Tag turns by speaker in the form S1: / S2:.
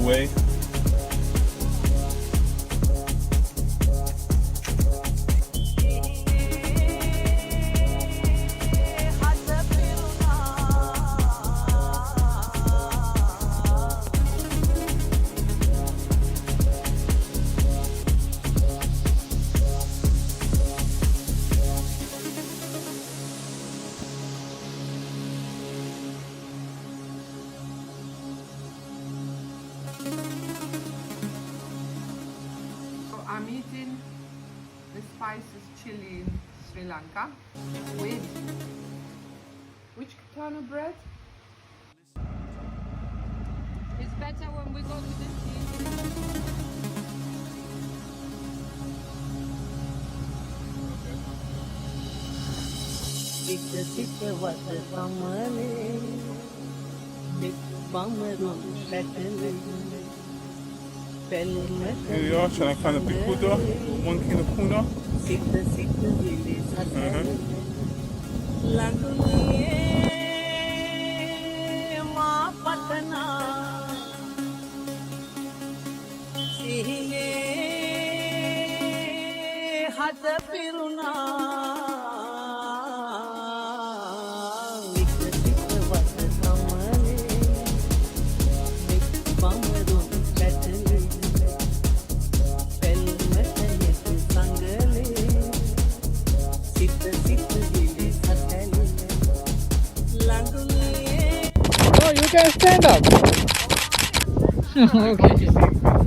S1: way.
S2: I'm eating the spices chili in Sri Lanka with which kind of bread?
S3: It's better when we go to the sea.
S1: Here we are trying to find a big Buddha, monkey in the corner.
S4: Oh, you can stand up. Okay.